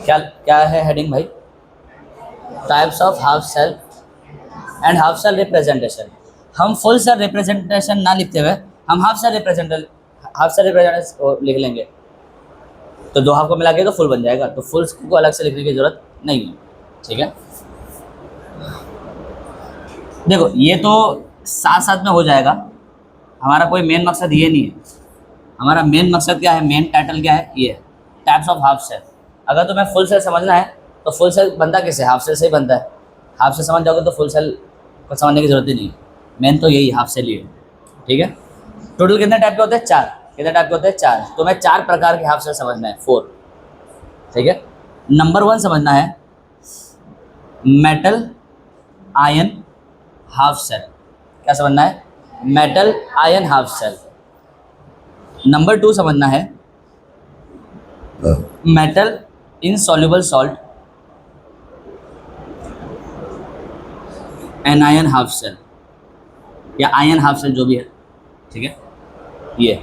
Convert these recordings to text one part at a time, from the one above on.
क्या क्या है हेडिंग भाई? Types of half cell and half cell representation. हम फुल सेल रिप्रेजेंटेशन ना लिखते हुए हम हाफ सेल रिप्रेजेंटेशन लिख लेंगे, तो दो हाफ को मिला के तो फुल बन जाएगा, तो फुल को अलग से लिखने की जरूरत नहीं है। ठीक है, देखो ये तो साथ साथ में हो जाएगा, हमारा कोई मेन मकसद ये नहीं है। हमारा मेन मकसद क्या है, मेन टाइटल क्या है, ये टाइप्स ऑफ हाफ सेल। अगर तुम्हें फुल सेल समझना है तो फुल सेल बनता कैसे, हाफ सेल से ही बनता है। हाफ सेल समझ जाओगे तो फुल सेल को समझने की जरूरत ही नहीं है। मेन तो यही हाफ सेल ही है। ठीक है, टोटल कितने टाइप के होते हैं, 4। कितने टाइप के होते हैं, 4। तो मैं 4 प्रकार के हाफ सेल समझना है, 4। ठीक है, नंबर 1 समझना है मेटल आयन हाफ सेल। क्या समझना है, metal ion half cell. Number 2 समझना है metal insoluble salt anion half cell, या आयन हाफ सेल जो भी है। ठीक है, ये।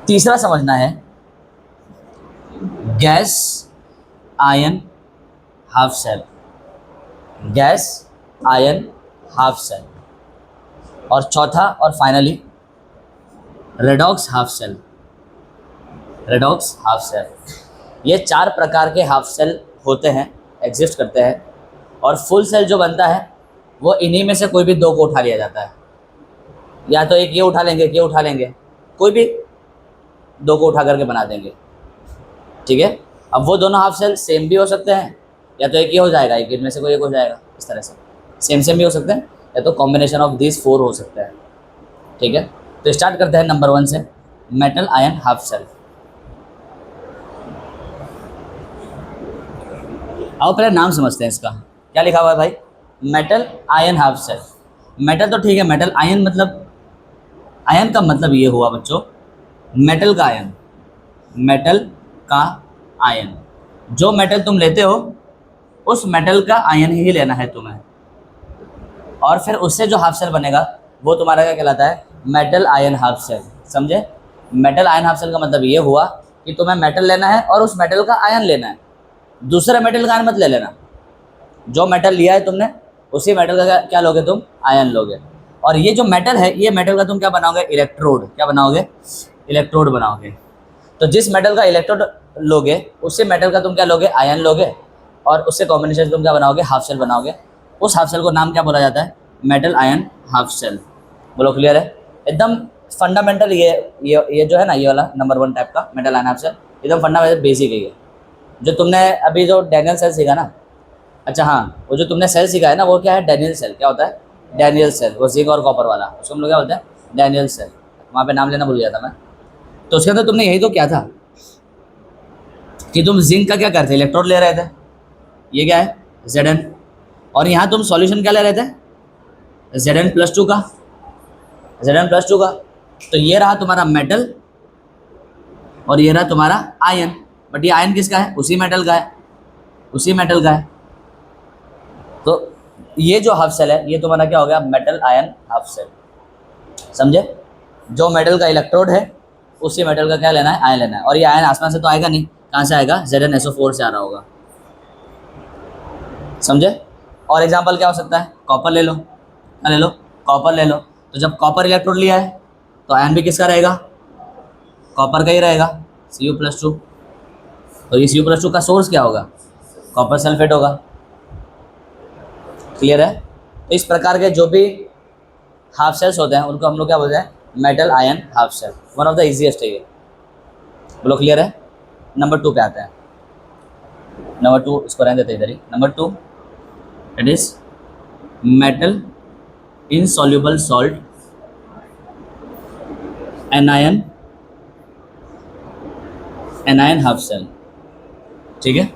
तीसरा समझना है gas ion half cell, gas ion half cell. और चौथा और finally redox half cell, redox half cell. ये 4 प्रकार के हाफ सेल होते हैं, एग्जिस्ट करते हैं। और फुल सेल जो बनता है वो इन्हीं में से कोई भी 2 को उठा लिया जाता है, या तो एक ये उठा लेंगे, एक ये उठा लेंगे, कोई भी 2 को उठा करके बना देंगे। ठीक है, अब वो दोनों हाफ सेल सेम भी हो सकते हैं, या तो एक ही हो जाएगा, एक इनमें से कोई एक हो जाएगा। इस तरह से सेम भी हो सकते हैं, या तो कॉम्बिनेशन ऑफ दीज 4 हो सकता है। ठीक है, तो स्टार्ट करते हैं नंबर 1 से, मेटल आयन हाफ सेल। आओ पहले नाम समझते हैं इसका, क्या लिखा हुआ है भाई, metal ion half cell. Metal तो ठीक है, मेटल आयन मतलब, आयन का मतलब ये हुआ बच्चों मेटल का आयन, मेटल का आयन। जो मेटल तुम लेते हो उस मेटल का आयन ही लेना है तुम्हें, और फिर उससे जो हाफ सेल बनेगा वो तुम्हारा क्या कहलाता है, मेटल आयन हाफ सेल। समझे, मेटल आयन हाफ सेल का मतलब ये हुआ कि तुम्हें मेटल लेना है और उस मेटल का आयन लेना है, दूसरे मेटल का आयन मत ले लेना। जो मेटल लिया है तुमने उसी मेटल का क्या लोगे तुम, आयन लोगे। और ये जो मेटल है, ये मेटल का तुम क्या बनाओगे, इलेक्ट्रोड। क्या बनाओगे, इलेक्ट्रोड बनाओगे। तो जिस मेटल का इलेक्ट्रोड लोगे उसी मेटल का तुम क्या लोगे, आयन लोगे, और उससे कॉम्बिनेशन तुम क्या बनाओगे, हाफ सेल बनाओगे। उस हाफ सेल को नाम क्या बोला जाता है, मेटल आयन हाफ सेल। बोलो क्लियर है, एकदम फंडामेंटल। ये जो है ना, ये वाला नंबर 1 टाइप का मेटल आयन हाफ सेल एकदम फंडामेंटल बेसिक है। जो तुमने अभी जो डैनियल सेल सीखा ना, अच्छा हाँ, वो जो तुमने सेल सीखा है ना, वो क्या है, डैनियल सेल। क्या होता है, डैनियल सेल, वो जिंक और कॉपर वाला, उसको हम लोग क्या बोलते हैं, डैनियल सेल। वहाँ पे नाम लेना भूल गया था मैं। तो उसके अंदर तुमने यही तो क्या था कि तुम जिंक का क्या करते, इलेक्ट्रोड ले रहे थे, ये क्या है Zn, और यहाँ तुम सॉल्यूशन क्या ले रहे थे, Zn+2 का, Zn+2 का। तो ये रहा तुम्हारा मेटल और ये रहा तुम्हारा आयन, बट ये आयन किसका है, उसी मेटल का है, उसी मेटल का है। तो ये जो हाफ सेल है ये तुम्हारा क्या हो गया, मेटल आयन हाफ सेल। समझे, जो मेटल का इलेक्ट्रोड है उसी मेटल का क्या लेना है, आयन लेना है। और ये आयन आसमान से तो आएगा नहीं, कहाँ से आएगा, ZnSO4 से आ रहा होगा। समझे। और एग्जांपल क्या हो सकता है, कॉपर ले लो, क्या ले लो, कॉपर ले लो। तो जब कॉपर इलेक्ट्रोड लिया है तो आयन भी किसका रहेगा, कॉपर का ही रहेगा, Cu+2। तो ये Cu+2 का सोर्स क्या होगा, कॉपर सल्फेट होगा। क्लियर है। तो इस प्रकार के जो भी हाफ सेल्स होते हैं उनको हम लोग क्या बोलते हैं, metal ion half cell. One of the easiest है ये। बोलो क्लियर है। नंबर 2 पे आते हैं। नंबर 2 इसको रहने देते इधर ही। Number 2 it is metal insoluble salt anion anion half cell, ठीक है,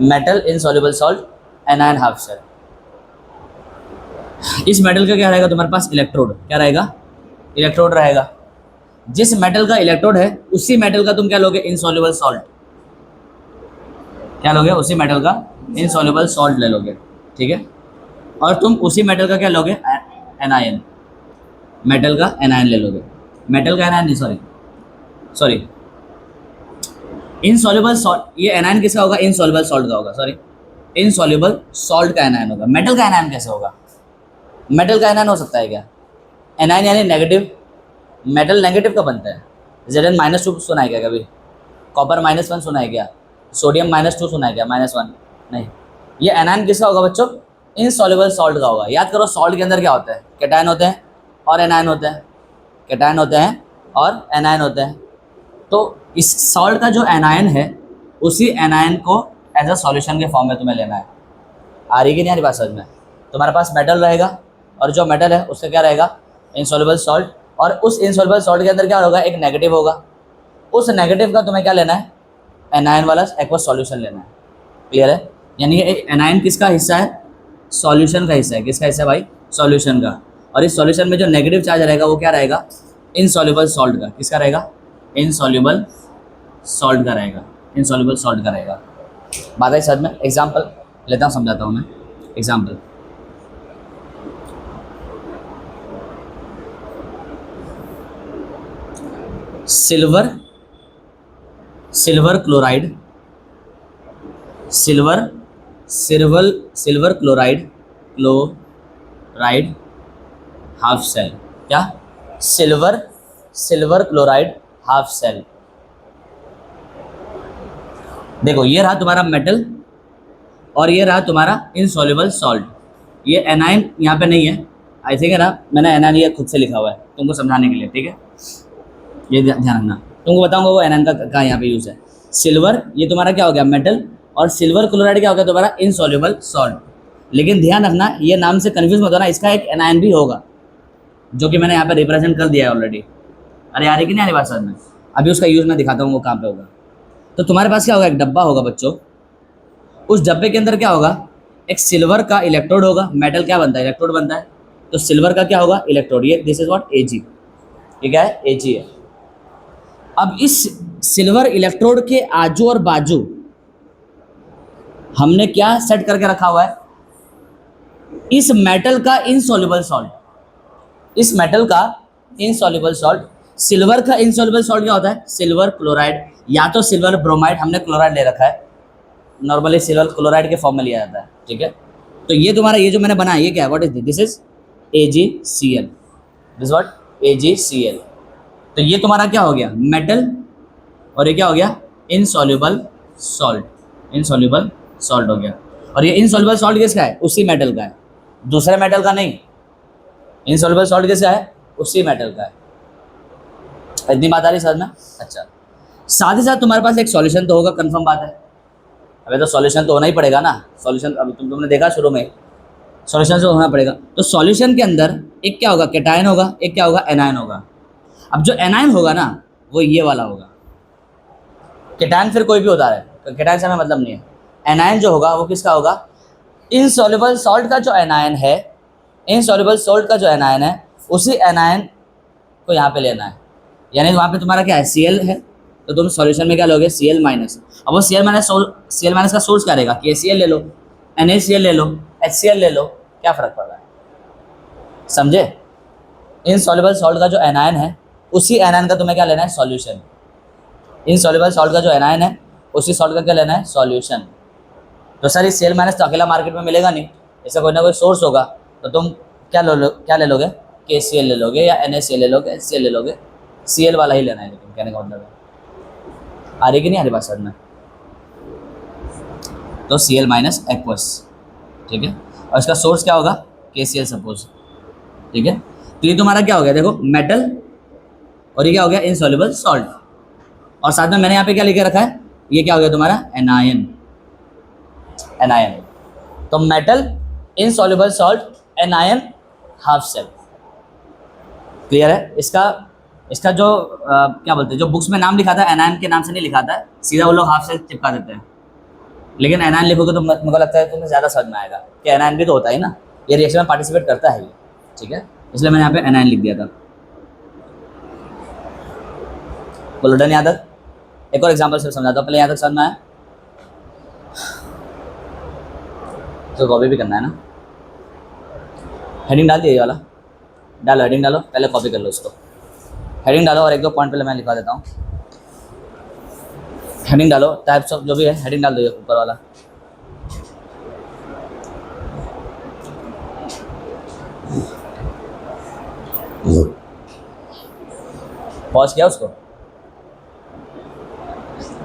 metal insoluble salt, anion half cell. इस मेटल का क्या रहेगा तुम्हारे पास, इलेक्ट्रोड, क्या रहेगा, इलेक्ट्रोड रहेगा। जिस मेटल का इलेक्ट्रोड है उसी मेटल का तुम क्या लोगे, इनसॉल्युबल सॉल्ट, क्या लोगे, उसी मेटल का इनसॉल्युबल सॉल्ट ले लोगे, ठीक है। और तुम उसी मेटल का क्या लोगे, एनायन, मेटल का एनायन ले लोगे, मेटल का एनायन नहीं, सॉरी इनसॉल्युबल सॉल्ट, ये एनायन किसका होगा, इनसॉल्युबल सॉल्ट का होगा, सॉरी इनसॉल्युबल सॉल्ट का एनायन होगा। मेटल का एनायन कैसे होगा, मेटल का एनायन हो सकता है क्या, एनायन यानी नेगेटिव, मेटल नेगेटिव का बनता है, Zn-2 सुना है क्या कभी, कॉपर -1 सुना है क्या, सोडियम -2 सुना है क्या, -1 नहीं। ये एनायन किसका होगा बच्चों, इनसॉल्युबल सॉल्ट का होगा। याद करो सॉल्ट के अंदर क्या होता है, कैटायन होते हैं और एनायन होते हैं, कैटायन होते हैं और एनायन होते हैं। तो इस सॉल्ट का जो एनायन है उसी एनायन को एज अ सॉल्यूशन के फॉर्म में तुम्हें लेना है। आ रही कि नहीं आ रही बात समझ में, तुम्हारे पास मेटल रहेगा और जो मेटल है उसका क्या रहेगा, इनसॉल्युबल सॉल्ट, और उस इनसॉल्युबल सॉल्ट के अंदर क्या होगा, एक नेगेटिव होगा। उस नेगेटिव का तुम्हें क्या लेना है, एनायन वाला एक्वस सॉल्यूशन लेना है। क्लियर है, यानी ये एनायन किसका हिस्सा है, सॉल्यूशन का हिस्सा है। किसका हिस्सा है भाई, सॉल्यूशन का। और इस सॉल्यूशन में जो नेगेटिव चार्ज रहेगा वो क्या रहेगा, इनसॉल्युबल सॉल्ट का। किसका रहेगा, इनसॉल्युबल सॉल्ट का रहेगा, इनसॉल्युबल सॉल्ट का रहेगा। बात है सर में, एग्जाम्पल लेता हूँ, समझाता हूँ मैं। Example, silver, silver chloride, silver silver chloride, chloride half cell, क्या, सिल्वर क्लोराइड हाफ सेल। देखो ये रहा तुम्हारा मेटल और ये रहा तुम्हारा इनसॉल्युबल सॉल्ट। ये एनायन यहाँ पे नहीं है, आई थिंक है ना, मैंने एनायन ये खुद से लिखा हुआ है तुमको समझाने के लिए, ठीक है, ये ध्यान रखना। तुमको बताऊंगा वो एनायन का कहाँ यहाँ पे यूज़ है। सिल्वर ये तुम्हारा क्या हो गया, मेटल, और सिल्वर क्लोराइड क्या हो गया तुम्हारा, इनसॉल्युबल सॉल्ट। लेकिन ध्यान रखना ये नाम से कन्फ्यूज मत होना, इसका एक एनायन भी होगा जो कि मैंने यहाँ पे रिप्रेजेंट कर दिया है ऑलरेडी। अरे यार कि नहीं आ रही बात समझ में, अभी उसका यूज़ मैं दिखाता हूँ वो कहाँ पे होगा। तो तुम्हारे पास क्या होगा, एक डब्बा होगा बच्चों, उस डब्बे के अंदर क्या होगा, एक सिल्वर का इलेक्ट्रोड होगा। मेटल क्या बनता है, इलेक्ट्रोड बनता है, तो सिल्वर का क्या होगा, इलेक्ट्रोड। ये दिस इज व्हाट, Ag, ये क्या है, Ag है। अब इस सिल्वर इलेक्ट्रोड के आजू और बाजू हमने क्या सेट करके रखा हुआ है, इस मेटल का इनसॉल्युबल सॉल्ट, इस मेटल का इनसॉल्युबल सॉल्ट। सिल्वर का इनसॉल्युबल सॉल्ट क्या होता है, सिल्वर क्लोराइड, या तो सिल्वर ब्रोमाइड, हमने क्लोराइड ले रखा है, नॉर्मली सिल्वर क्लोराइड के फॉर्म में लिया जाता है, ठीक है। तो ये तुम्हारा ये जो मैंने बनाया ये क्या है, what is this is AgCl, this what, AgCl। तो ये तुम्हारा क्या हो गया, मेटल, और ये क्या हो गया, इनसॉल्युबल सॉल्ट, इनसॉल्युबल सॉल्ट हो गया। और ये इनसॉल्युबल सॉल्ट किसका है, उसी मेटल का है, दूसरे मेटल का नहीं। इनसॉल्युबल सॉल्ट किसका है, उसी मेटल का है। इतनी बात आ रही समझ में, अच्छा। साथ ही साथ तुम्हारे पास एक सॉल्यूशन तो होगा, कंफर्म बात है। अबे तो सॉल्यूशन तो होना ही पड़ेगा ना, सॉल्यूशन अभी तुमने देखा शुरू में, सॉल्यूशन से होना पड़ेगा। तो सॉल्यूशन के अंदर एक क्या होगा, कैटायन होगा, एक क्या होगा, एनायन होगा। अब जो एनायन होगा ना वो ये वाला होगा, कैटायन फिर कोई भी होता है, तो कैटायन से हमें मतलब नहीं है। एनायन जो होगा वो किसका होगा, इनसॉल्युबल सॉल्ट का जो एनायन है, इनसॉल्युबल सॉल्ट का जो एनायन है उसी एनायन को यहाँ पे लेना है। यानी वहाँ पे तुम्हारा क्या है, Cl है, तो तुम सॉल्यूशन में क्या लोगे, Cl-। अब वो Cl- का सोर्स क्या रहेगा, KCl ले लो, NaCl ले लो, HCl ले लो, क्या फ़र्क पड़ रहा है, समझे। इनसॉल्युबल सॉल्ट का जो एनायन है उसी एनायन का तुम्हें क्या लेना है, सॉल्यूशन। इनसॉल्युबल सॉल्ट का जो एनायन है उसी सॉल्ट का क्या लेना है, सॉल्यूशन। तो सर इस Cl- तो अकेला मार्केट में मिलेगा नहीं, इसका कोई ना कोई सोर्स होगा, तो तुम क्या ले लोगे, KCl ले लोगे या NaCl ले लोगे, HCl ले लोगे, Cl वाला ही लेना है। लेकिन कहने का मतलब है, आ रही कि नहीं आ रही बात समझ में। तो Cl- एक्वस, ठीक है, और इसका सोर्स क्या होगा, KCl सपोज, ठीक है। तो ये तुम्हारा क्या हो गया, देखो मेटल, और ये क्या हो गया, इनसॉल्युबल सॉल्ट, और साथ में मैंने यहाँ पे क्या लिखे रखा है, ये क्या हो गया तुम्हारा, एनायन, एनायन। तो metal, insoluble salt, anion, half cell. Clear है, इसका इसका जो क्या बोलते हैं, जो बुक्स में नाम लिखा था एनायन के नाम से नहीं लिखा था, सीधा वो लोग हाफ सेल चिपका देते हैं। लेकिन एनायन लिखोगे तो मुझे लगता है तुम्हें ज़्यादा समझ में आएगा कि एनायन भी तो होता है ना, ये रिएक्शन में पार्टिसिपेट करता है ये, ठीक है, इसलिए मैंने यहाँ पे एनायन लिख दिया था। बोलो डन यहाँ तक? एक और एग्जाम्पल सिर्फ समझाता हूँ, पहले यहाँ तक समझ में आया तो कॉपी भी करना है ना। हेडिंग डाल दिए ये वाला, डालो हेडिंग डालो, पहले कॉपी कर लो उसको, हेडिंग डालो और एक दो पॉइंट पहले मैं लिखा देता हूँ। हेडिंग डालो, टाइप्स ऑफ जो भी है हेडिंग डाल दो ऊपर वाला। पॉज किया उसको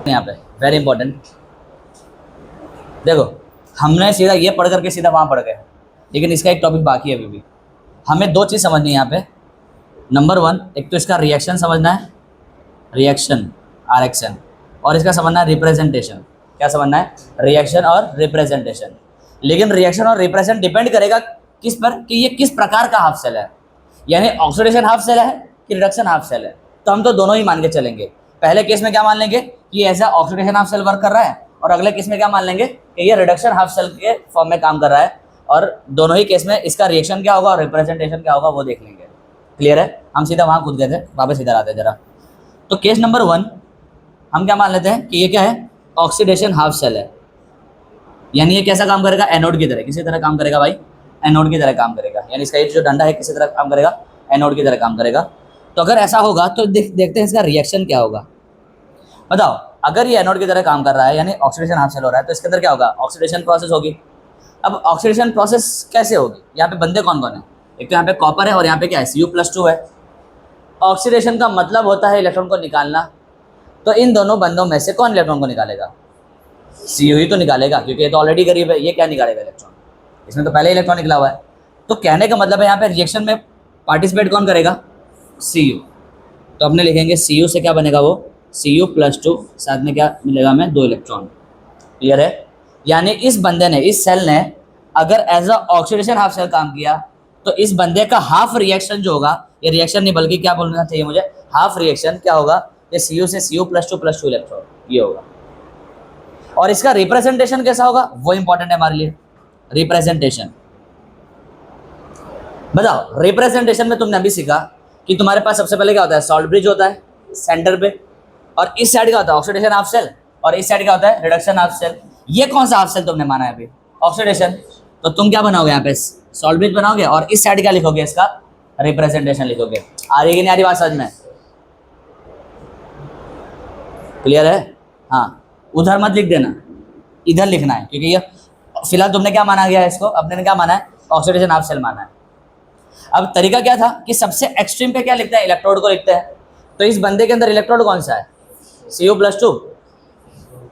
यहाँ पे, वेरी इंपॉर्टेंट। देखो हमने सीधा ये पढ़ करके सीधा वहाँ पढ़ गए, लेकिन इसका एक टॉपिक बाकी है अभी भी। हमें दो चीज़ समझनी है यहाँ पे। नंबर वन, एक तो इसका रिएक्शन समझना है, रिएक्शन RXN, और इसका समझना है रिप्रेजेंटेशन। क्या समझना है? रिएक्शन और रिप्रेजेंटेशन। लेकिन रिएक्शन और रिप्रेजेंट डिपेंड करेगा किस पर, कि ये किस प्रकार का हाफ सेल है, यानी ऑक्सीडेशन हाफ सेल है कि रिडक्शन हाफ सेल है। तो हम तो दोनों ही मान के चलेंगे। पहले केस में क्या मान लेंगे कि ऐसा ऑक्सीडेशन हाफ सेल वर्क कर रहा है, और अगले केस में क्या मान लेंगे कि ये रिडक्शन हाफ सेल के फॉर्म में काम कर रहा है। और दोनों ही केस में इसका रिएक्शन क्या होगा और रिप्रेजेंटेशन क्या होगा वो देख लेंगे। क्लियर है? हम सीधा वहाँ कूद गए थे, वापस इधर आते हैं जरा। तो केस नंबर 1 हम क्या मान लेते हैं कि ये क्या है, ऑक्सीडेशन हाफ सेल है, यानी ये कैसा काम करेगा, एनोड की तरह। किसी तरह काम करेगा भाई, एनोड की तरह काम करेगा, यानी इसका ये जो डंडा है किसी तरह काम करेगा, एनोड की तरह काम करेगा। तो अगर ऐसा होगा तो देखते हैं इसका रिएक्शन क्या होगा। बताओ, अगर ये एनोड की तरह काम कर रहा है यानी ऑक्सीडेशन हाफ सेल हो रहा है, तो इसके अंदर क्या होगा, ऑक्सीडेशन प्रोसेस होगी। अब ऑक्सीडेशन प्रोसेस कैसे होगी, यहाँ पे बंदे कौन कौन है? एक तो यहाँ पे कॉपर है और यहाँ पे क्या है, Cu+2 है। ऑक्सीडेशन का मतलब होता है इलेक्ट्रॉन को निकालना, तो इन दोनों बंदों में से कौन इलेक्ट्रॉन को निकालेगा? Cu ही तो निकालेगा, क्योंकि ये तो ऑलरेडी करीब है, ये क्या निकालेगा इलेक्ट्रॉन, इसमें तो पहले इलेक्ट्रॉन निकला हुआ है। तो कहने का मतलब है यहाँ पे रिएक्शन में पार्टिसिपेट कौन करेगा, Cu। तो अपने लिखेंगे Cu से क्या बनेगा, वो Cu+2, साथ में क्या मिलेगा हमें, 2 इलेक्ट्रॉन। क्लियर है? यानी इस बंदे ने, इस सेल ने अगर as a oxidation half cell काम किया, तो इस बंदे का हाफ रिएक्शन जो होगा, ये रिएक्शन नहीं बल्कि क्या बोलना चाहिए मुझे, हाफ रिएक्शन क्या होगा, ये Cu से Cu+2+2 इलेक्ट्रॉन ये होगा। और इसका रिप्रेजेंटेशन कैसा होगा वो इंपॉर्टेंट है हमारे लिए। रिप्रेजेंटेशन बताओ, रिप्रेजेंटेशन में तुमने अभी सीखा कि तुम्हारे पास सबसे पहले क्या होता है, सॉल्ट ब्रिज होता है सेंटर पे, और इस साइड क्या होता है, ऑक्सीडेशन हाफ सेल, और इस साइड क्या होता है, रिडक्शन हाफ सेल। ये कौन सा हाफ सेल तुमने माना है अभी, ऑक्सीडेशन। तो तुम क्या बनाओगे यहाँ पे, सॉल्ट ब्रिज बनाओगे, और इस साइड क्या लिखोगे, इसका रिप्रेजेंटेशन लिखोगे। आ रही कि नहीं आ रही बात समझ में? क्लियर है? हाँ, उधर मत लिख देना, इधर लिखना है, क्योंकि ये फिलहाल तुमने क्या माना गया है, इसको अपने ने क्या माना है, ऑक्सीडेशन हाफ सेल माना है। अब तरीका क्या था कि सबसे एक्सट्रीम पे क्या लिखते हैं, इलेक्ट्रोड को लिखते हैं। तो इस बंदे के अंदर इलेक्ट्रोड कौन सा है, Cu+2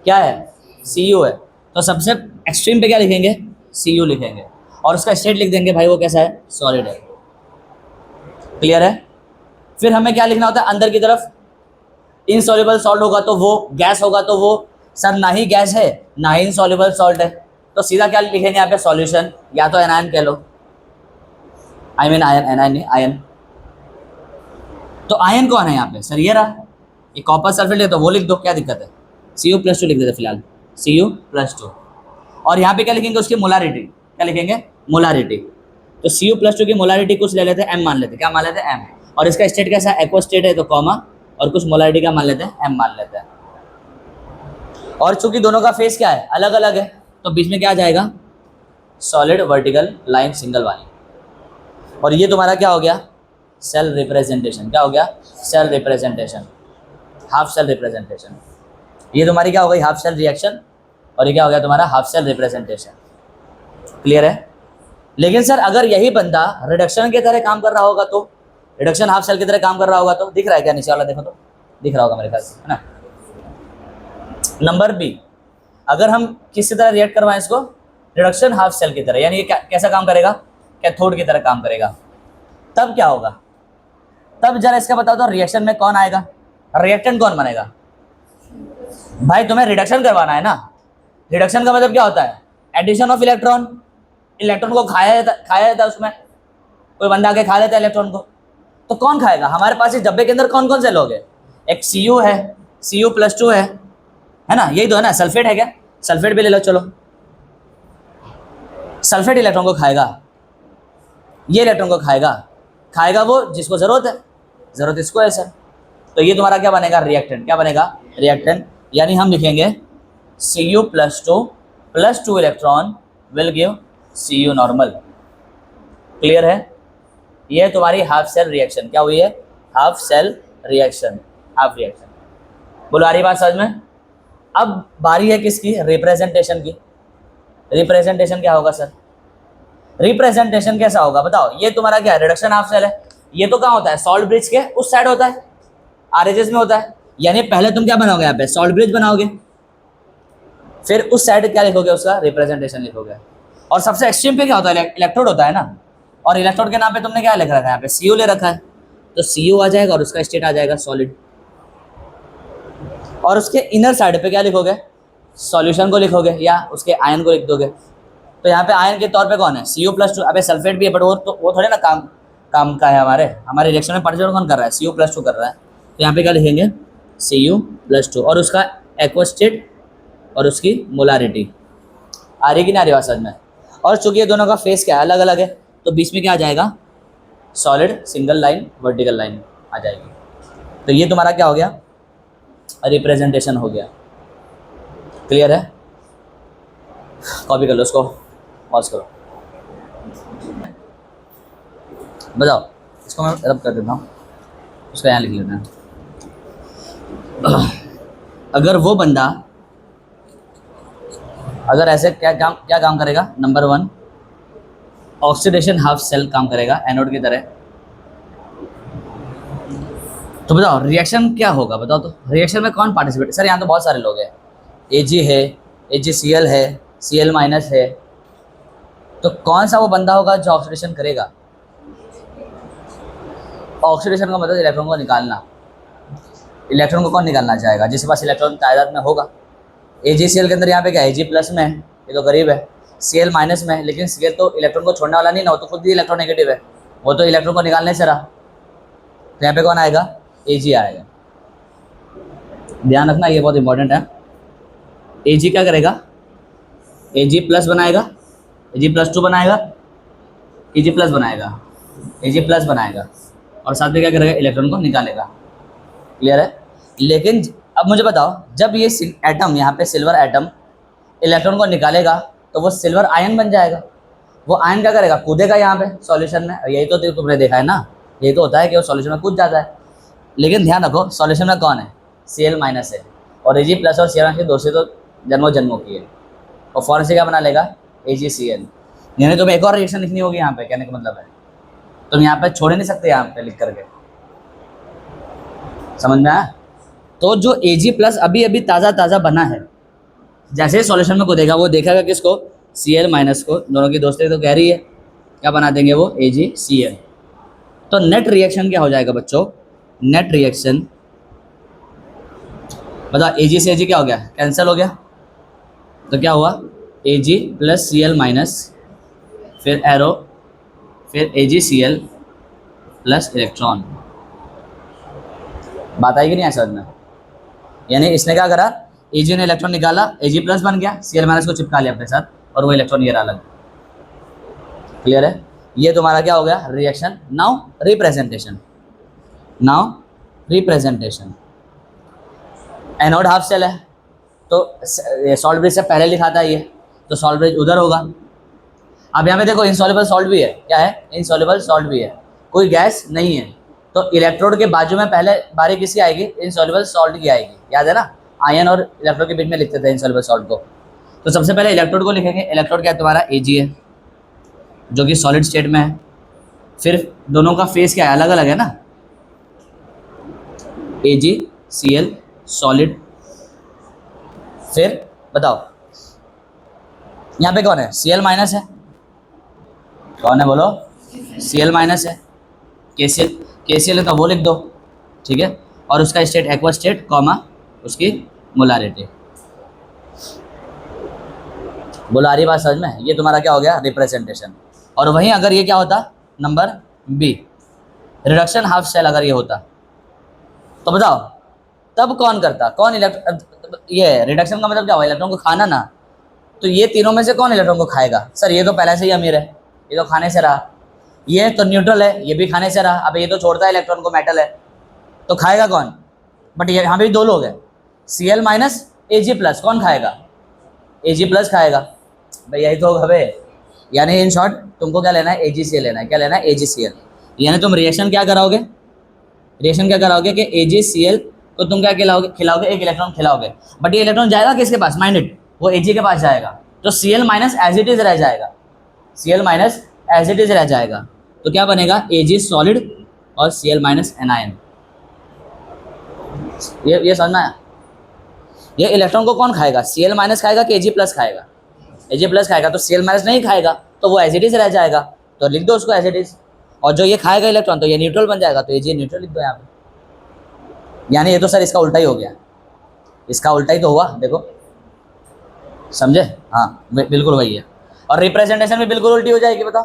क्या है, Cu है। तो सबसे एक्सट्रीम पे क्या लिखेंगे, Cu लिखेंगे, और उसका स्टेट लिख देंगे भाई वो कैसा है, सॉलिड है। क्लियर है? फिर हमें क्या लिखना होता है, अंदर की तरफ इनसॉल्युबल सॉल्ट होगा तो वो, गैस होगा तो वो, सर ना ही गैस है ना ही इनसॉल्युबल सॉल्ट है, तो सीधा क्या लिखेंगे यहाँ पे, सॉल्यूशन, या तो एनायन कह लो, आई मीन आयन, एनायन नहीं आयन। तो आयन कौन है यहाँ पे, सर ये रहा, ये कॉपर सल्फेट है तो वो लिख दो, क्या दिक्कत है, Cu+2 लिख देते फिलहाल, Cu+2। और यहाँ पे क्या लिखेंगे, उसकी मोलारिटी, क्या लिखेंगे, मोलारिटी। तो Cu+2 की मोलारिटी कुछ ले लेते हैं, M मान लेते हैं, क्या मान लेते हैं, M। और इसका स्टेट कैसा है, एक्वा स्टेट है तो कॉमा, और कुछ मोलारिटी क्या मान लेते हैं, M मान लेते हैं। और चूंकि दोनों का फेस क्या है, अलग अलग है, तो बीच में क्या आ जाएगा, सॉलिड वर्टिकल लाइन सिंगल वाली। और ये तुम्हारा क्या हो गया, सेल रिप्रेजेंटेशन। क्या हो गया, cell representation, half cell representation. ये तुम्हारी क्या हो गई, हाफ सेल रिएक्शन, और ये क्या हो गया तुम्हारा, हाफ सेल रिप्रेजेंटेशन। क्लियर है? लेकिन सर अगर यही बंदा रिडक्शन की तरह काम कर रहा होगा, तो रिडक्शन हाफ सेल की तरह काम कर रहा होगा, तो दिख रहा है क्या नीचे वाला, देखो तो दिख रहा होगा मेरे ख्याल से, है ना। नंबर बी, अगर हम किसी तरह रिएक्ट करवाएं इसको, रिडक्शन हाफ सेल की तरह, यानी ये कैसा काम करेगा, कैथोड की तरह काम करेगा, तब क्या होगा, तब जरा इसका बताओ तो रिएक्शन में कौन आएगा, रिएक्टेंट कौन बनेगा। भाई तुम्हें रिडक्शन करवाना है ना, रिडक्शन का मतलब क्या होता है, एडिशन ऑफ इलेक्ट्रॉन। इलेक्ट्रॉन को खाया जाता है उसमें, कोई बंदा आके खा लेता है इलेक्ट्रॉन को, तो कौन खाएगा? हमारे पास इस डब्बे के अंदर कौन कौन से लोग हैं? एक Cu है, Cu+2 है ना, यही तो है ना। सल्फेट है क्या? सल्फेट भी ले लो, चलो। सल्फेट इलेक्ट्रॉन को खाएगा, ये इलेक्ट्रॉन को खाएगा, खाएगा वो जिसको जरूरत है, जरूरत इसको है सर। तो ये तुम्हारा क्या बनेगा? रिएक्टेंट। क्या बनेगा? रिएक्टेंट। यानी हम लिखेंगे Cu+2 electron will give Cu normal. Clear है? ये तुम्हारी हाफ सेल रिएक्शन क्या हुई है? Half cell reaction, half reaction. बोलो आ रही बात समझ में? अब बारी है किसकी? रिप्रेजेंटेशन की। रिप्रेजेंटेशन क्या होगा सर? रिप्रेजेंटेशन कैसा होगा बताओ? ये तुम्हारा क्या है? रिडक्शन हाफ सेल है। ये तो कहाँ होता है? सॉल्ट ब्रिज के उस साइड होता है, आरएचएस में होता है। यानी पहले तुम क्या बनाओगे? यहाँ पे सॉल्ट ब्रिज बनाओगे, फिर उस साइड क्या लिखोगे? उसका रिप्रेजेंटेशन लिखोगे। और सबसे एक्सट्रीम पे क्या होता है? इलेक्ट्रोड होता है ना। और इलेक्ट्रोड के नाम पे तुमने क्या लिख रखा है? यहाँ पे Cu ले रखा है, तो Cu आ जाएगा और उसका स्टेट आ जाएगा सॉलिड। और उसके इनर साइड पे क्या लिखोगे? सॉल्यूशन को लिखोगे या उसके आयन को लिख दोगे। तो यहाँ पे आयन के तौर पे कौन है? Cu+2। अबे सल्फेट भी है, बट वो थोड़े ना काम का है। हमारे रिएक्शन में पार्टिसिपेट कौन कर रहा है? Cu+2 कर रहा है। तो यहाँ पे क्या लिखेंगे? Cu+2 और उसका एक्वस स्टेट और उसकी मोलारिटी। आ रही कि नहीं आ रही बात समझ में? और चूंकि ये दोनों का फेस क्या अलग अलग है, तो बीच में क्या आ जाएगा? Solid single line, vertical line आ जाएगी। तो ये तुम्हारा क्या हो गया? रिप्रेजेंटेशन हो गया। क्लियर है? कॉपी कर लो उसको, पॉज करो, बताओ। इसको मैं रब कर देता हूँ, उसका यहाँ लिख लेना है। अगर वो बंदा अगर ऐसे क्या काम करेगा? नंबर 1, ऑक्सीडेशन हाफ सेल काम करेगा एनोड की तरह। तो बताओ रिएक्शन क्या होगा? बताओ तो रिएक्शन में कौन पार्टिसिपेट? सर यहाँ तो बहुत सारे लोग हैं, Ag है, AgCl है, Cl- है। तो कौन सा वो बंदा होगा जो ऑक्सीडेशन करेगा? ऑक्सीडेशन का मतलब इलेक्ट्रॉन को निकालना। इलेक्ट्रॉन को कौन निकालना चाहेगा? जिसके पास इलेक्ट्रॉन तादाद में होगा। AgCl के अंदर यहाँ पे क्या है? Ag+ में है, ये तो गरीब है। Cl- में है, लेकिन Cl तो इलेक्ट्रॉन को छोड़ने वाला नहीं ना, वो तो खुद ही इलेक्ट्रॉन नेगेटिव है, वो तो इलेक्ट्रॉन को निकालने से रहा। तो यहाँ पे कौन आएगा? Ag आएगा। ध्यान रखना, ये बहुत इंपॉर्टेंट है। Ag क्या करेगा? Ag+ बनाएगा, Ag+2 बनाएगा, Ag+ बनाएगा, Ag+ बनाएगा, और साथ में क्या करेगा? इलेक्ट्रॉन को निकालेगा। क्लियर है? लेकिन अब मुझे बताओ, जब ये एटम यहाँ पे सिल्वर एटम इलेक्ट्रॉन को निकालेगा तो वो सिल्वर आयन बन जाएगा। वो आयन क्या करेगा? कूदेगा यहाँ पे सॉल्यूशन में। यही तो तुमने देखा है ना, यही तो होता है कि वो सॉल्यूशन में कूद जाता है। लेकिन ध्यान रखो, सॉल्यूशन में कौन है? Cl- है, और Ag+ और Cl- की दोस्ती तो जन्मों की है। और फौरन से क्या बना लेगा? AgCl। यानी तुम्हें एक और रिएक्शन लिखनी होगी यहाँ पे, कहने का मतलब है तुम यहाँ पे छोड़ नहीं सकते, यहाँ पे लिख करके। समझ में आया? तो जो Ag+ अभी अभी ताज़ा बना है, जैसे सॉल्यूशन में कूदेगा वो देखेगा किसको? Cl- को। दोनों की दोस्ती तो गहरी है, क्या बना देंगे वो? AgCl। तो नेट रिएक्शन क्या हो जाएगा बच्चों? नेट रिएक्शन बताओ, Ag से Ag क्या हो गया? कैंसिल हो गया। तो क्या हुआ? Ag+ Cl-, फिर एरो, फिर AgCl+ इलेक्ट्रॉन। बात आएगी नहीं है समझ में? यानी इसने क्या करा? Ag ने इलेक्ट्रॉन निकाला, Ag+ बन गया, Cl- को चिपका लिया अपने साथ, और वो इलेक्ट्रॉन ये रहा अलग। क्लियर है? ये तुम्हारा क्या हो गया? Reaction. Now representation. Anode half cell है, तो सॉल्ट ब्रिज से पहले लिखा था ये, तो सॉल्ट ब्रिज उधर होगा। अब यहाँ पे देखो इनसॉल्युबल सॉल्ट भी है। क्या है? इनसॉल्युबल सॉल्ट भी है, कोई गैस नहीं है। तो इलेक्ट्रोड के बाजू में पहले बारी किसकी आएगी? इनसॉल्युबल सॉल्ट की आएगी। याद है ना, आयन और इलेक्ट्रोड के बीच में लिखते थे इनसॉल्युबल सॉल्ट को। तो सबसे पहले इलेक्ट्रोड को लिखेंगे। इलेक्ट्रोड क्या है तुम्हारा? Ag है, जो कि सॉलिड स्टेट में है। फिर दोनों का फेस क्या है? अलग अलग है ना, AgCl सॉलिड। फिर बताओ यहाँ पे कौन है? Cl- है। कौन है बोलो? Cl- है। KCl है तो वो लिख दो, ठीक है। और उसका स्टेट एक्वा स्टेट, कॉमा उसकी मोलारिटी। बोलो आ रही बात समझ में? ये तुम्हारा क्या हो गया? रिप्रेजेंटेशन। और वहीं अगर ये क्या होता? Number B, reduction half cell अगर ये होता तो बताओ तब कौन करता, कौन ये रिडक्शन का मतलब क्या हुआ, इलेक्ट्रॉन को खाना ना। तो ये तीनों में से कौन इलेक्ट्रॉन को खाएगा? सर ये तो पहले से ही अमीर है, ये तो खाने से रहा। ये तो न्यूट्रल है, ये भी खाने से रहा। अब ये तो छोड़ता है इलेक्ट्रॉन को, मेटल है, तो खाएगा कौन? बट ये यहाँ पे भी दो लोग हैं, Cl माइनस Ag प्लस, कौन खाएगा? Ag प्लस खाएगा भाई, यही तो होगा भाई। यानी इन शॉर्ट तुमको क्या लेना है? AgCl लेना है। क्या लेना है? AgCl। यानी तुम रिएक्शन क्या कराओगे? रिएक्शन क्या कराओगे कि AgCl को तुम क्या खिलाओगे? एक इलेक्ट्रॉन खिलाओगे। बट ये इलेक्ट्रॉन जाएगा किसके पास? माइंडेड, वो Ag के पास जाएगा। तो Cl minus as it is रह जाएगा, Cl minus as it is रह जाएगा। तो क्या बनेगा? Ag सॉलिड और Cl माइनस एनायन। ये समझना है? ये इलेक्ट्रॉन को कौन खाएगा? Cl माइनस खाएगा कि Ag प्लस खाएगा? Ag प्लस खाएगा। तो Cl माइनस नहीं खाएगा तो वो एज इट इज रह जाएगा, तो लिख दो उसको एज इट इज। और जो ये खाएगा इलेक्ट्रॉन तो ये न्यूट्रल बन जाएगा, तो Ag न्यूट्रल लिख दो यहाँ पे। यानी ये तो सर इसका उल्टा ही हो गया, इसका उल्टा ही तो हुआ, देखो समझे? हाँ बिल्कुल वही है। और रिप्रेजेंटेशन भी बिल्कुल उल्टी हो जाएगी, बताओ।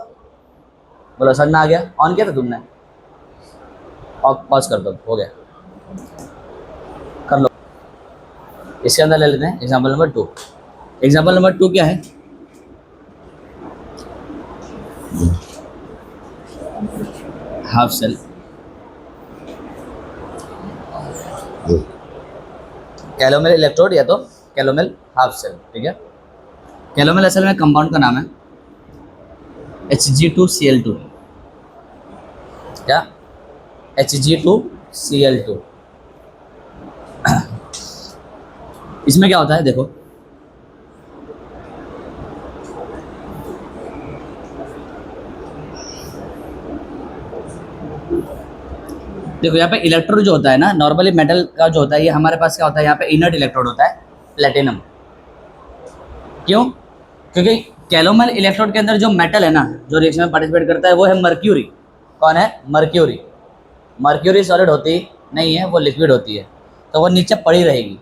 बोलो समझ में आ गया? ऑन किया था तुमने? और पॉज कर दो, हो गया, कर लो। इसके अंदर ले लेते हैं एग्जाम्पल नंबर 2। एग्जाम्पल नंबर 2 क्या है? Half cell. कैलोमेल इलेक्ट्रोड या तो कैलोमेल हाफ सेल, ठीक है। कैलोमेल असल में कंपाउंड का नाम है Hg2Cl2। क्या? Hg2Cl2। इसमें क्या होता है देखो, देखो यहाँ पे इलेक्ट्रोड जो होता है ना, नॉर्मली मेटल का जो होता है, ये हमारे पास क्या होता है, यहाँ पे इनर्ट इलेक्ट्रोड होता है प्लेटिनम। क्यों? क्योंकि कैलोमेल इलेक्ट्रोड के अंदर जो मेटल है ना, जो रिएक्शन में पार्टिसिपेट करता है, वो है मर्क्यूरी। कौन है? मर्क्यूरी। मर्क्यूरी सॉलिड होती नहीं है, वो लिक्विड होती है, तो वो नीचे पड़ी रहेगी।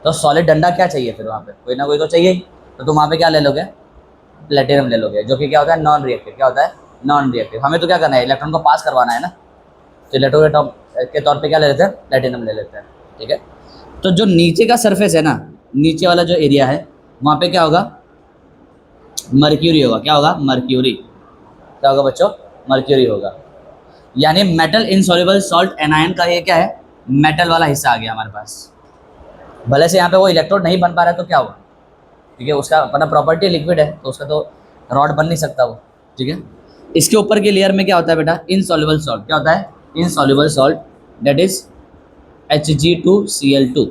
तो सॉलिड डंडा क्या चाहिए फिर? वहाँ पे कोई ना कोई तो चाहिए ही। तो तुम वहाँ पे क्या ले लोगे? प्लेटिनम ले लोगे, जो कि क्या होता है? Non reactive. क्या होता है? Non reactive. हमें तो क्या करना है? इलेक्ट्रॉन को पास करवाना है ना, तो इलेक्ट्रोड के तौर पे क्या ले लेते हैं? प्लेटिनम ले लेते हैं, ठीक है। तो जो नीचे का सरफेस है ना, नीचे वाला जो एरिया है, वहाँ पे क्या होगा? मर्क्यूरी होगा। क्या होगा? मर्क्यूरी। क्या होगा बच्चों? मर्क्यूरी होगा। यानी मेटल इनसॉल्युबल सॉल्ट एनायन का ये क्या है? मेटल वाला हिस्सा आ गया हमारे पास। भले से यहाँ पे वो इलेक्ट्रोड नहीं बन पा रहा है तो क्या हुआ? ठीक है, उसका अपना प्रॉपर्टी लिक्विड है, तो उसका तो रॉड बन नहीं सकता वो, ठीक है। इसके ऊपर के लेयर में क्या होता है बेटा? Insoluble salt. क्या होता है? Insoluble salt, that is Hg2Cl2।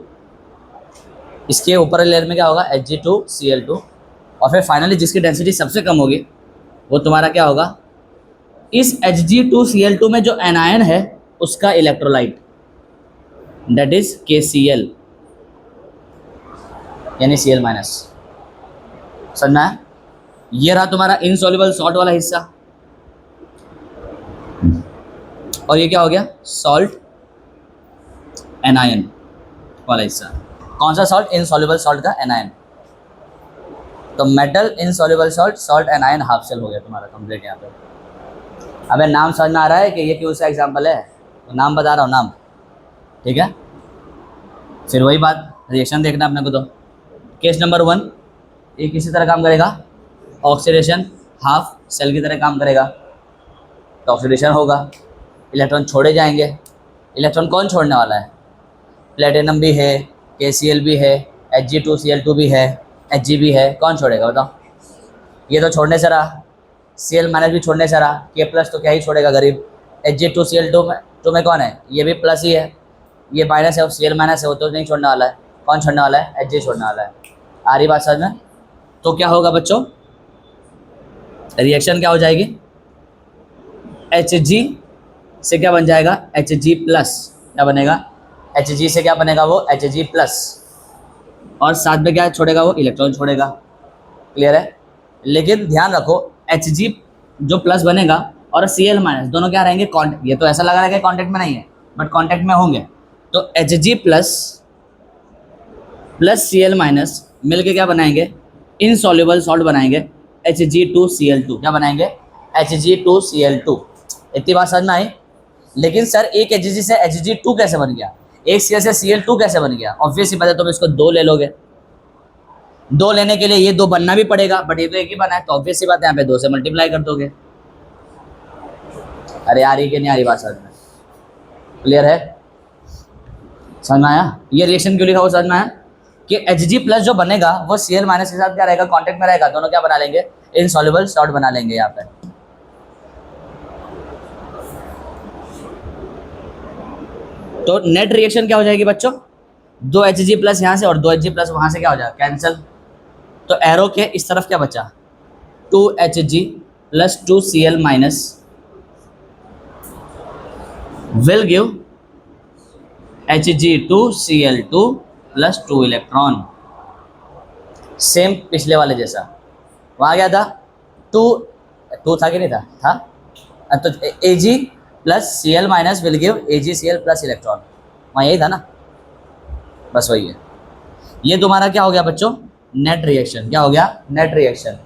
इसके ऊपर लेयर में क्या होगा? Hg2Cl2। और फिर फाइनली जिसकी डेंसिटी सबसे कम होगी वो तुम्हारा क्या होगा? इस Hg2Cl2 में जो एनायन है उसका इलेक्ट्रोलाइट, दैट इज KCl, यानी Cl माइनस। समझना है? ये रहा तुम्हारा इनसॉल्युबल सॉल्ट वाला हिस्सा, और ये क्या हो गया? सॉल्ट एनायन वाला हिस्सा। कौन सा सॉल्ट? इनसॉल्युबल सॉल्ट का एनायन। तो metal insoluble salt, salt anion half cell हो गया तुम्हारा कंप्लीट। यहाँ पे अबे नाम समझ में आ रहा है कि ये क्यों सा एग्जाम्पल है? तो नाम बता रहा हूँ, नाम, ठीक है। फिर वही बात, रिएक्शन देखना अपने को। तो केस नंबर 1 ये किसी तरह काम करेगा? ऑक्सीडेशन हाफ सेल की तरह काम करेगा। तो ऑक्सीडेशन होगा, इलेक्ट्रॉन छोड़े जाएंगे। इलेक्ट्रॉन कौन छोड़ने वाला है? प्लेटिनम भी है, KCl भी है, Hg2Cl2 भी है, Hg भी है। कौन छोड़ेगा बताओ? ये तो छोड़ने से रहा, Cl माइनस भी छोड़ने से रहा, K प्लस तो क्या ही छोड़ेगा गरीब। Hg2Cl2 में कौन है? ये भी प्लस ही है, ये माइनस है, Cl माइनस है, वो तो नहीं छोड़ने वाला है। कौन छोड़ने वाला है? Hg छोड़ने वाला है। आ रही बात समझ में? तो क्या होगा बच्चों? रिएक्शन क्या हो जाएगी? Hg से क्या बन जाएगा? Hg plus. क्या बनेगा? Hg से क्या बनेगा? वो Hg प्लस, और साथ में क्या छोड़ेगा? वो इलेक्ट्रॉन छोड़ेगा। क्लियर है? लेकिन ध्यान रखो, Hg जो प्लस बनेगा और Cl माइनस दोनों क्या रहेंगे? कॉन्टेक्ट। ये तो ऐसा लग रहा है कि कॉन्टेक्ट में नहीं है, बट कॉन्टेक्ट में होंगे। तो Hg plus plus Cl minus मिलके क्या बनाएंगे? इनसॉल्युबल सॉल्ट बनाएंगे, Hg2Cl2। क्या बनाएंगे? Hg2Cl2। इतनी बात समझ में आई? लेकिन सर एक Hg से Hg2 कैसे बन गया, एक Cl से Cl2 कैसे बन गया? ऑब्वियस ही बात है, तुम इसको 2 ले लोगे। 2 लेने के लिए ये 2 बनना भी पड़ेगा, बट ये तो एक ही बना है, तो ऑब्वियस ही बात है यहाँ पे 2 से मल्टीप्लाई कर दोगे। अरे यार ये कि नहीं आ रही बात समझ में? क्लियर है? समझ में आया? ये रिएक्शन क्यों लिखा हुआ समझ में आया? कि Hg प्लस जो बनेगा वो Cl माइनस के साथ क्या रहेगा, कांटेक्ट में रहेगा, दोनों क्या बना लेंगे, इनसॉल्युबल सॉल्ट बना लेंगे यहाँ पे। तो नेट रिएक्शन क्या हो जाएगी बच्चों, 2 Hg प्लस यहाँ से और 2 Hg प्लस वहाँ से क्या हो जाएगा, कैंसिल। तो एरो के इस तरफ क्या बचा, 2 Hg plus 2 Cl minus will give Hg2 Cl2 plus 2 electron. Same पिछले वाले जैसा, वहाँ क्या था, 2 था कि नहीं था? तो Ag plus Cl minus will give AgCl plus electron, वहाँ यही था ना, बस वही है। ये तुम्हारा क्या हो गया बच्चों, नेट रिएक्शन। क्या हो गया, नेट रिएक्शन।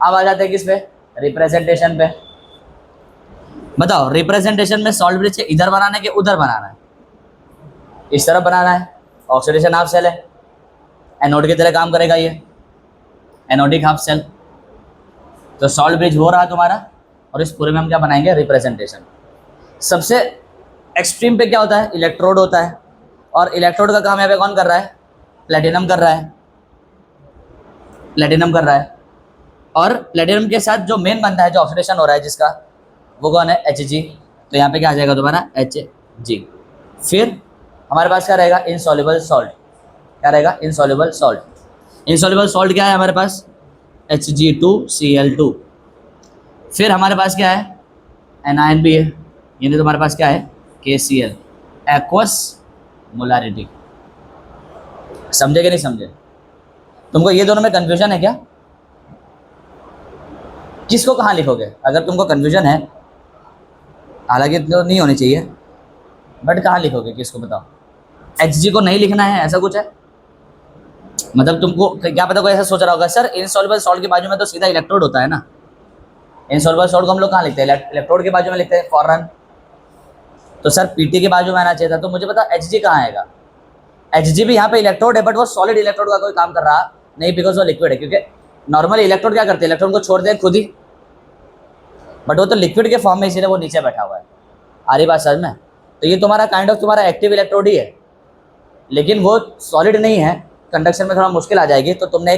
अब आ जाते हैं किस पे, रिप्रेजेंटेशन पे। बताओ रिप्रेजेंटेशन में सॉल्ट ब्रिज इधर बनाना है कि उधर बनाना है? इस तरफ बनाना है, ऑक्सीडेशन हाफ सेल है, एनोड की तरह काम करेगा ये, एनोडिक हाफ सेल। तो सॉल्ट ब्रिज हो रहा तुम्हारा, और इस पूरे में हम क्या बनाएंगे, रिप्रेजेंटेशन। सबसे एक्सट्रीम पे क्या होता है, इलेक्ट्रोड होता है, और इलेक्ट्रोड का काम यहाँ पे कौन कर रहा है, प्लेटिनम कर रहा है, प्लेटिनम कर रहा है। और प्लेटिनम के साथ जो मेन बनता है, जो ऑक्सीडेशन हो रहा है जिसका, वो कौन है, Hg। तो यहाँ पे क्या आ जाएगा तुम्हारा, Hg। फिर हमारे पास क्या रहेगा, इनसॉल्युबल सॉल्ट। क्या रहेगा, इनसॉल्युबल सॉल्ट। इनसॉल्युबल सॉल्ट क्या है हमारे पास, Hg2Cl2। फिर हमारे पास क्या है, एनायन भी है, यानी तुम्हारे पास क्या है, KCl, एक्वस मोलारिटी। समझे कि नहीं समझे? तुमको ये दोनों में कंफ्यूजन है क्या? किसको कहाँ लिखोगे अगर तुमको कंफ्यूजन है? हालांकि तो नहीं होनी चाहिए, बट कहाँ लिखोगे, किसको बताओ? Hg को नहीं लिखना है, ऐसा कुछ है? मतलब तुमको क्या पता कोई ऐसा सोच रहा होगा, सर इनसॉल्युबल सॉल्ट के बाजू में तो सीधा इलेक्ट्रोड होता है ना। इनसॉल्युबल सॉल्ट को हम लोग कहाँ लिखते हैं, इलेक्ट्रोड के बाजू में लिखते हैं, फॉरन। तो सर Pt के बाजू में आना चाहिए था। तो मुझे पता Hg कहाँ आएगा, Hg भी यहाँ पे इलेक्ट्रोड है, बट वो सॉलिड इलेक्ट्रोड का कोई काम कर रहा नहीं, बिकॉज वो लिक्विड है। क्योंकि नॉर्मली इलेक्ट्रोड क्या करते हैं, इलेक्ट्रॉन को छोड़ दें खुद ही, बट वो तो लिक्विड के फॉर्म में, इसीलिए वो नीचे बैठा हुआ है। आ रही बात समझ में? तो ये तुम्हारा काइंड ऑफ तुम्हारा एक्टिव इलेक्ट्रोड ही है, लेकिन वो सॉलिड नहीं है, कंडक्शन में थोड़ा मुश्किल आ जाएगी, तो तुमने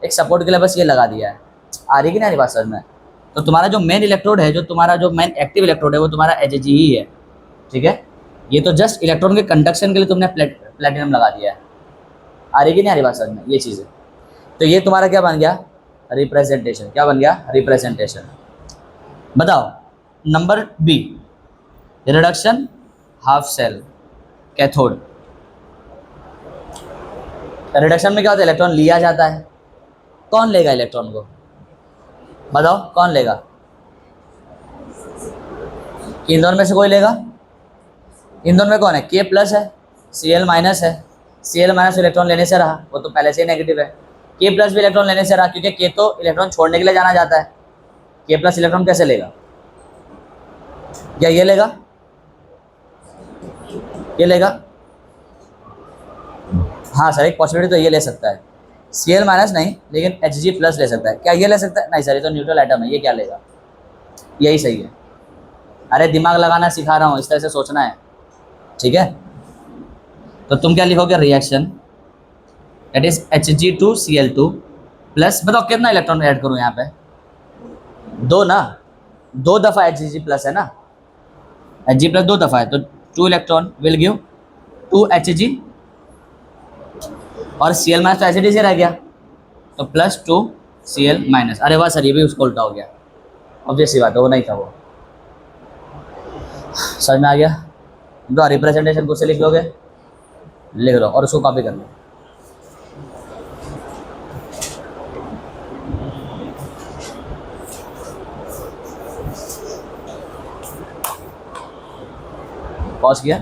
एक सपोर्ट के लिए बस ये लगा दिया है। आ रही कि नहीं आ रही बात समझ में? तो तुम्हारा जो मेन इलेक्ट्रोड है, जो तुम्हारा जो मेन एक्टिव इलेक्ट्रोड है, वो तुम्हारा Hg ही है, ठीक है। ये तो जस्ट इलेक्ट्रॉन के कंडक्शन के लिए तुमने प्लेटिनम लगा दिया है। आ रही कि नहीं आ रही बात समझ में? ये चीज़ है। तो ये तुम्हारा क्या बन गया, रिप्रेजेंटेशन। क्या बन गया, रिप्रेजेंटेशन। बताओ number B, reduction half cell cathode. Reduction में क्या होता है, इलेक्ट्रॉन लिया जाता है। कौन लेगा इलेक्ट्रॉन को, बताओ कौन लेगा? इन दोनों में से कोई लेगा? इन दोनों में कौन है, K प्लस है, Cl माइनस है। Cl माइनस इलेक्ट्रॉन लेने से रहा, वो तो पहले से ही नेगेटिव है। K प्लस भी इलेक्ट्रॉन लेने से रहा, क्योंकि K तो इलेक्ट्रॉन छोड़ने के लिए जाना जाता है। K प्लस इलेक्ट्रॉन कैसे लेगा, क्या ये लेगा, ये लेगा? हाँ सर, एक पॉसिबिलिटी तो ये ले सकता है, Cl माइनस नहीं, लेकिन Hg प्लस ले सकता है। क्या ये ले सकता है? नहीं सर, ये तो न्यूट्रल आइटम है, ये क्या लेगा? यही सही है। अरे दिमाग लगाना सिखा रहा हूँ, इस तरह से सोचना है, ठीक है। तो तुम क्या लिखोगे, reaction that is Hg2Cl2 plus, बताओ कितना इलेक्ट्रॉन ऐड करूँ यहाँ पे, 2 ना, 2 दफ़ा Hg प्लस है ना, Hg प्लस 2 दफ़ा है, तो 2 इलेक्ट्रॉन विल गिव 2 Hg, और Cl माइनस तो एसिड से रह गया, तो प्लस 2 Cl माइनस। अरे वाह सर, ये भी उसको उल्टा हो गया, ऑब्वियस सी बात है, वो नहीं था वो। समझ में आ गया? तो रिप्रेजेंटेशन खुद से लिख लोगे, लिख लो और उसको कॉपी कर लो। पॉज किया।